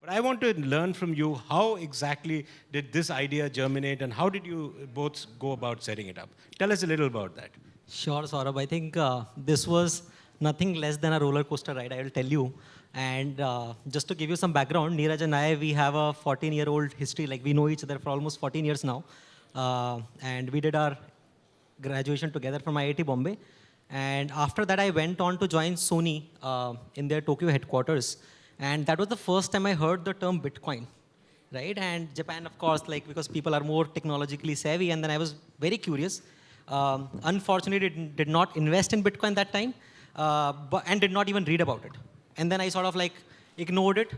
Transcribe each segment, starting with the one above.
But I want to learn from you, how exactly did this idea germinate and how did you both go about setting it up? Tell us a little about that. Sure, Saurabh. I think this was nothing less than a roller coaster ride, I will tell you. And just to give you some background, Neeraj and I, we have a 14-year-old history. Like, we know each other for almost 14 years now. And we did our graduation together from IIT-Bombay. And after that, I went on to join Sony in their Tokyo headquarters. And that was the first time I heard the term Bitcoin, right? And Japan, of course, like, because people are more technologically savvy. And then I was very curious. Unfortunately, did not invest in Bitcoin that time, and did not even read about it. And then I sort of like ignored it.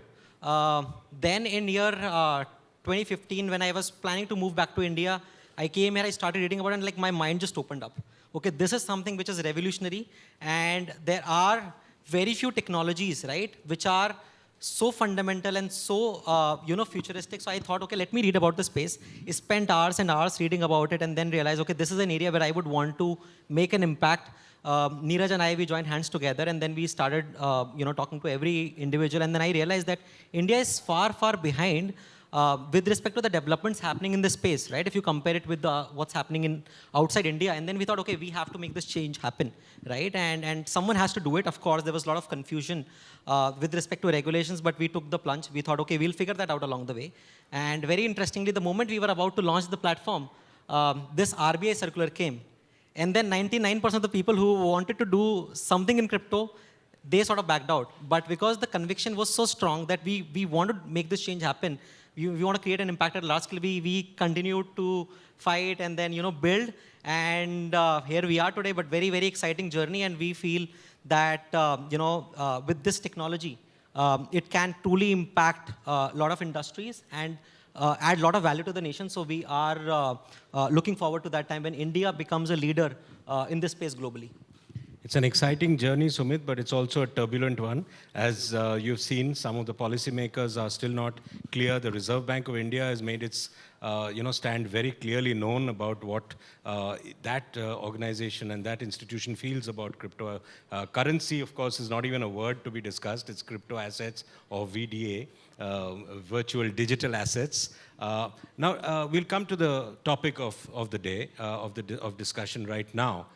Then in year 2015, when I was planning to move back to India, I came here, I started reading about it, and like my mind just opened up. Okay, this is something which is revolutionary, and there are very few technologies, right, which are so fundamental and so futuristic. So I thought, okay, let me read about the space. I spent hours and hours reading about it, and then realized, okay, this is an area where I would want to make an impact. Neeraj and I, we joined hands together, and then we started talking to every individual. And then I realized that India is far, far behind with respect to the developments happening in this space, right? If you compare it with what's happening in outside India. And then we thought, okay, we have to make this change happen, right? And someone has to do it. Of course, there was a lot of confusion with respect to regulations, but we took the plunge. We thought, okay, we'll figure that out along the way. And very interestingly, the moment we were about to launch the platform, this RBI circular came. And then 99% of the people who wanted to do something in crypto, they sort of backed out. But because the conviction was so strong that we wanted to make this change happen, we want to create an impact at large scale, we continued to fight and then build. And here we are today, but very, very exciting journey. And we feel that with this technology, it can truly impact a lot of industries and add a lot of value to the nation. So we are looking forward to that time when India becomes a leader in this space globally. It's an exciting journey, Sumit, but it's also a turbulent one. As you've seen, some of the policymakers are still not clear. The Reserve Bank of India has made its stand very clearly known about what that organization and that institution feels about crypto. Currency, of course, is not even a word to be discussed. It's crypto assets, or VDA, virtual digital assets. Now, we'll come to the topic of the day, of discussion right now.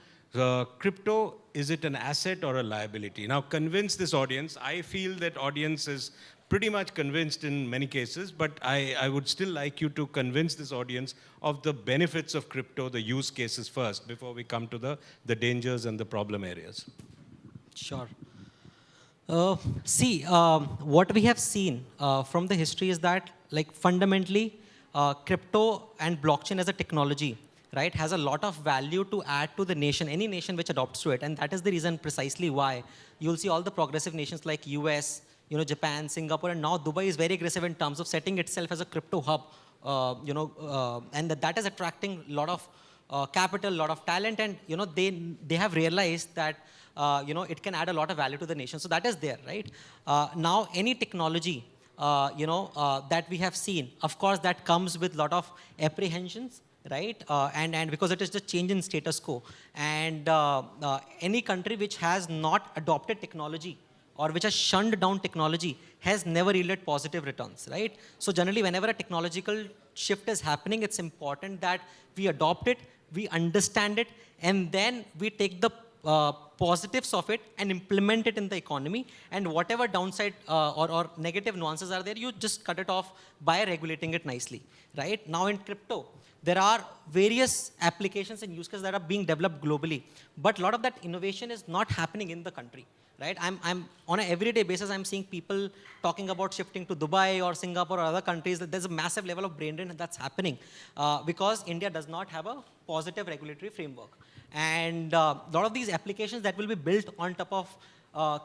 Crypto, is it an asset or a liability? Now, convince this audience. I feel that audience is pretty much convinced in many cases, but I would still like you to convince this audience of the benefits of crypto, the use cases first, before we come to the dangers and the problem areas. Sure. What we have seen from the history is that, like, fundamentally, crypto and blockchain as a technology, right, has a lot of value to add to the nation, any nation which adopts to it. And that is the reason precisely why you'll see all the progressive nations like US, Japan, Singapore, and now Dubai is very aggressive in terms of setting itself as a crypto hub, and that is attracting a lot of capital, a lot of talent, and they have realized that it can add a lot of value to the nation. So that is there, right? Now, any technology that we have seen, of course, that comes with a lot of apprehensions, right? And because it is the change in status quo. And any country which has not adopted technology or which has shunned down technology has never yielded positive returns, right? So generally, whenever a technological shift is happening, it's important that we adopt it, we understand it, and then we take the positives of it and implement it in the economy. And whatever downside or negative nuances are there, you just cut it off by regulating it nicely, right? Now in crypto, there are various applications and use cases that are being developed globally, but a lot of that innovation is not happening in the country, right? I'm on an everyday basis, I'm seeing people talking about shifting to Dubai or Singapore or other countries. There's a massive level of brain drain that's happening because India does not have a positive regulatory framework. And a lot of these applications that will be built on top of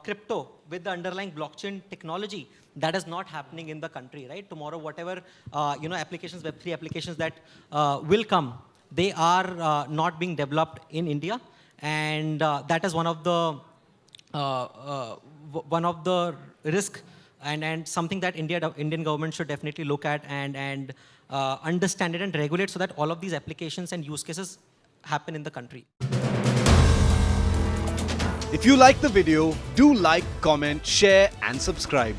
crypto with the underlying blockchain technology, that is not happening in the country, right? Tomorrow, whatever applications, Web3 applications that will come, they are not being developed in India, and that is one of the risk and something that Indian government should definitely look at and understand it and regulate so that all of these applications and use cases happen in the country. If you like the video, do like, comment, share and subscribe.